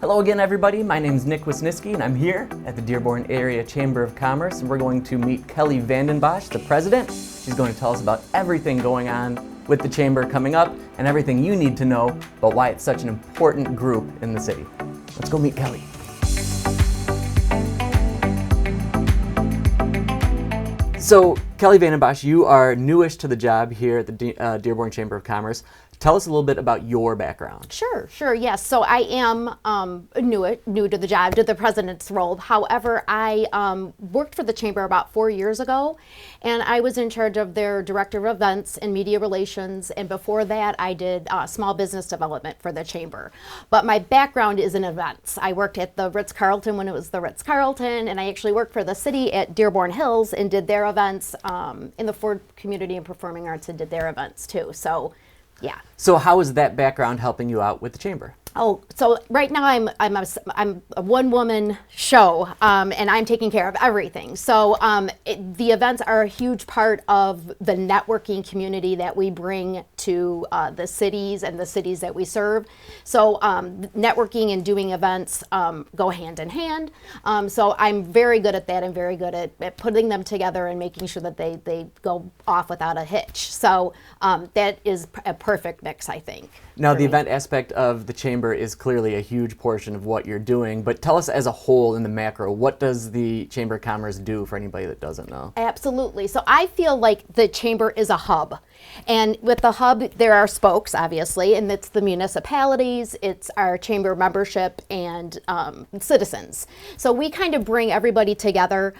Hello again, everybody. My name is Nick Wisniewski, and I'm here at the Dearborn Area Chamber of Commerce, and we're going to meet Kelly Vandenbosch, the president. She's going to tell us about everything going on with the chamber coming up and everything you need to know about why it's such an important group in the city. Let's go meet Kelly. So, Kelly Vandenbosch, you are newish to the job here at the Dearborn Chamber of Commerce. Tell us a little bit about your background. Sure, yes. So I am new to the job, to the president's role. However, I worked for the chamber about 4 years ago, and I was in charge of their director of events and media relations. And before that, I did small business development for the chamber. But my background is in events. I worked at the Ritz-Carlton when it was the Ritz-Carlton, and I actually worked for the city at Dearborn Hills and did their events in the Ford Community and Performing Arts and did their events too. So. Yeah. So how is that background helping you out with the chamber? Oh, so right now I'm a one-woman show, and I'm taking care of everything. So the events are a huge part of the networking community that we bring to the cities and the cities that we serve. So networking and doing events go hand in hand. So I'm very good at that. I'm very good at putting them together and making sure that they go off without a hitch. So that is a perfect mix, I think. Now, the event aspect of the chamber is clearly a huge portion of what you're doing, but tell us as a whole in the macro, what does the Chamber of Commerce do for anybody that doesn't know? Absolutely. So I feel like the chamber is a hub. And with the hub, there are spokes, obviously, and it's the municipalities, it's our chamber membership, and citizens. So we kind of bring everybody together.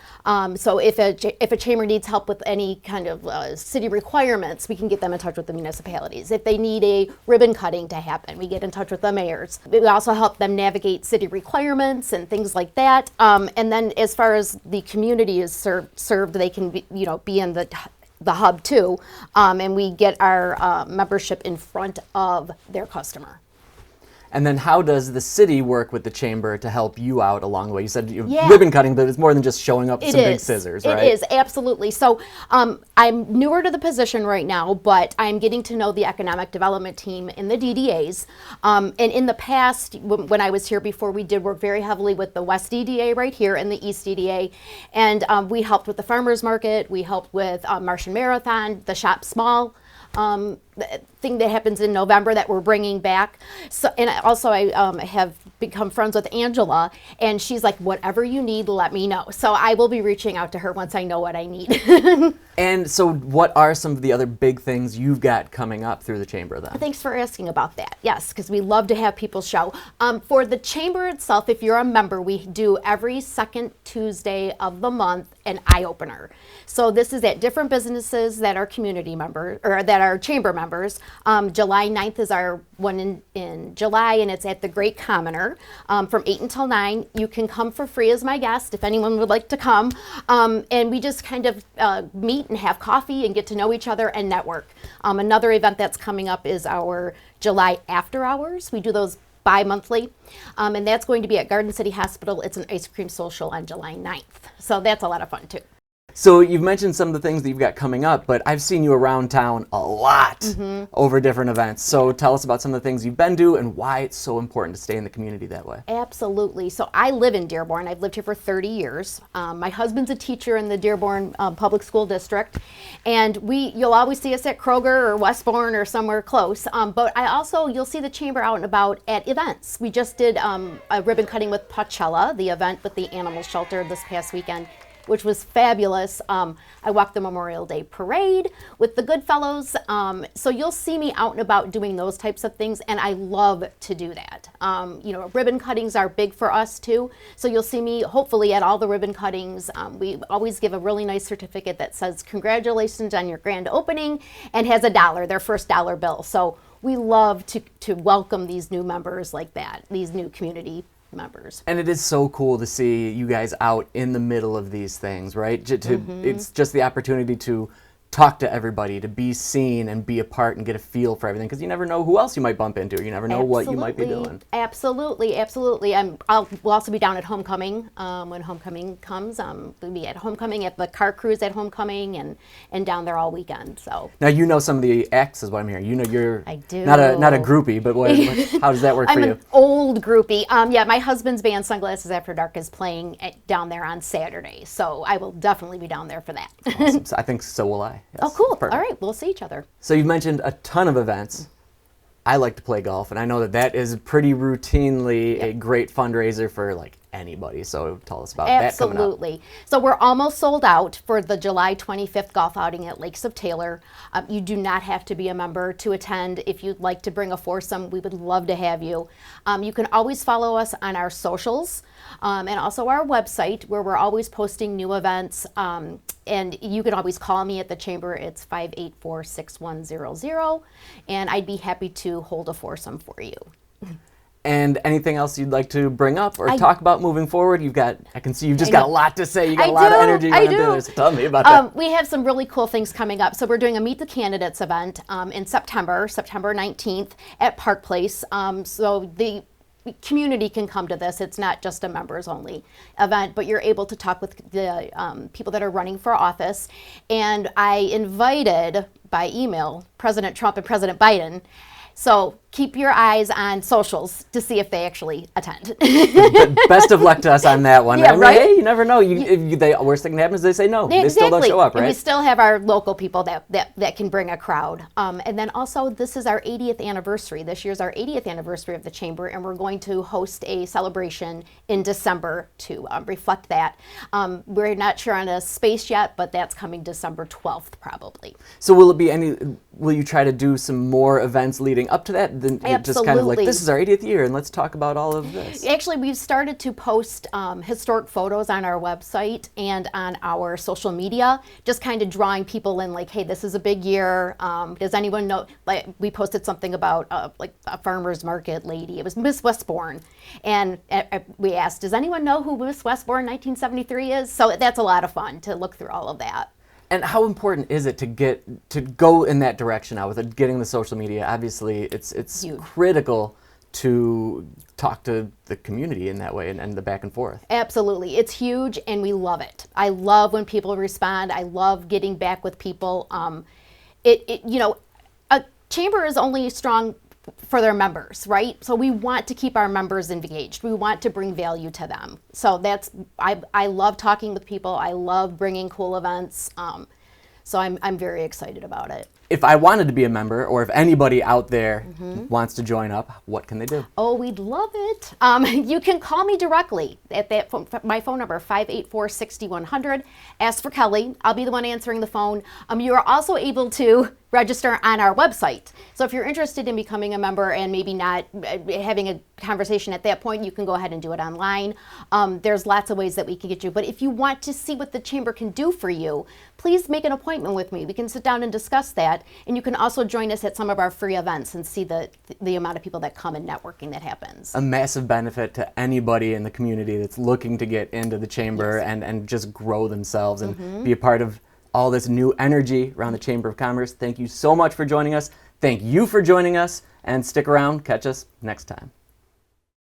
So if a chamber needs help with any kind of city requirements, we can get them in touch with the municipalities. If they need a ribbon cutting to happen, we get in touch with the mayors. We also help them navigate city requirements and things like that. And then as far as the community is served, they can be in the hub too, and we get our membership in front of their customer. And then how does the city work with the chamber to help you out along the way? You said ribbon cutting, but it's more than just showing up with some big scissors, right? It is, absolutely. So I'm newer to the position right now, but I'm getting to know the economic development team in the DDAs. And in the past, when I was here before, we did work very heavily with the West DDA right here and the East DDA. And we helped with the farmers market, we helped with Martian Marathon, the Shop Small thing that happens in November that we're bringing back. So, and also I have become friends with Angela, and she's like, whatever you need, let me know. So I will be reaching out to her once I know what I need. And so what are some of the other big things you've got coming up through the chamber then? Thanks for asking about that. Yes, because we love to have people show. For the chamber itself, if you're a member, we do every second Tuesday of the month an eye-opener. So this is at different businesses that are community members, or that are chamber members. July 9th is our one in July, and it's at the Great Commoner from 8 until 9. You can come for free as my guest if anyone would like to come. And we just kind of meet and have coffee and get to know each other and network. Another event that's coming up is our July After Hours. We do those bi-monthly, and that's going to be at Garden City Hospital. It's an ice cream social on July 9th. So that's a lot of fun too. So you've mentioned some of the things that you've got coming up, but I've seen you around town a lot over different events. So tell us about some of the things you've been to and why it's so important to stay in the community that way. Absolutely. So I live in Dearborn. I've lived here for 30 years. My husband's a teacher in the Dearborn Public School District, and you'll always see us at Kroger or Westbourne or somewhere close. But you'll see the chamber out and about at events. We just did a ribbon cutting with Pachella, the event with the animal shelter this past weekend, which was fabulous. I walked the Memorial Day Parade with the Goodfellows. So you'll see me out and about doing those types of things, and I love to do that. Ribbon cuttings are big for us too. So you'll see me hopefully at all the ribbon cuttings. We always give a really nice certificate that says congratulations on your grand opening and has their first dollar bill. So we love to welcome these new members like that, these new community members. And it is so cool to see you guys out in the middle of these things, right? It's just the opportunity to talk to everybody, to be seen and be a part and get a feel for everything, because you never know who else you might bump into. You never know what you might be doing. Absolutely. We'll also be down at homecoming when homecoming comes. We'll be at homecoming, at the car cruise at homecoming, and down there all weekend. So now you know some of the acts is what I'm hearing. You know you're I do. not a groupie, but how does that work for you? I'm an old groupie. Yeah, my husband's band Sunglasses After Dark is playing down there on Saturday, so I will definitely be down there for that. Awesome. So I think so will I. Yes, oh, cool. perfect. All right, we'll see each other. So you've mentioned a ton of events. I like to play golf, and I know that is pretty routinely a great fundraiser for like anybody. So tell us about that coming up. Absolutely. So we're almost sold out for the July 25th golf outing at Lakes of Taylor. You do not have to be a member to attend. If you'd like to bring a foursome, we would love to have you. You can always follow us on our socials and also our website, where we're always posting new events. And you can always call me at the chamber. It's 584-6100, and I'd be happy to hold a foursome for you. And anything else you'd like to bring up or talk about moving forward? I can see you've just got a lot to say. You got a lot of energy going into this. Tell me about that. We have some really cool things coming up. So we're doing a Meet the Candidates event in September 19th at Park Place. So the community can come to this. It's not just a members only event, but you're able to talk with the people that are running for office. And I invited by email President Trump and President Biden. So keep your eyes on socials to see if they actually attend. Best of luck to us on that one. Yeah, right? Hey, you never know. Worst thing that happens is they say no. Exactly. They still don't show up, right? And we still have our local people that can bring a crowd. And then also, this is our 80th anniversary. This year's our 80th anniversary of the Chamber, and we're going to host a celebration in December to reflect that. We're not sure on a space yet, but that's coming December 12th probably. So will you try to do some more events leading up to that? Then just kind of like, this is our 80th year, and let's talk about all of this. Actually, we've started to post historic photos on our website and on our social media, just kind of drawing people in, like, hey, this is a big year. Does anyone know? Like, we posted something about like a farmer's market lady. It was Miss Westbourne, and we asked, does anyone know who Miss Westbourne 1973 is? So that's a lot of fun to look through all of that. And how important is it to go in that direction now with it, getting the social media? Obviously, it's huge. Critical to talk to the community in that way and the back and forth. Absolutely. It's huge, and we love it. I love when people respond. I love getting back with people. A chamber is only strong for their members, right? So we want to keep our members engaged. We want to bring value to them. So I love talking with people. I love bringing cool events. So I'm very excited about it. If I wanted to be a member, or if anybody out there wants to join up, what can they do? Oh, we'd love it. You can call me directly at my phone number, 584-6100. Ask for Kelly. I'll be the one answering the phone. You are also able to register on our website. So if you're interested in becoming a member and maybe not having a conversation at that point, you can go ahead and do it online. There's lots of ways that we can get you. But if you want to see what the Chamber can do for you, please make an appointment with me. We can sit down and discuss that. And you can also join us at some of our free events and see the amount of people that come and networking that happens. A massive benefit to anybody in the community that's looking to get into the Chamber and just grow themselves and be a part of all this new energy around the Chamber of Commerce. Thank you so much for joining us. Thank you for joining us, and stick around. Catch us next time.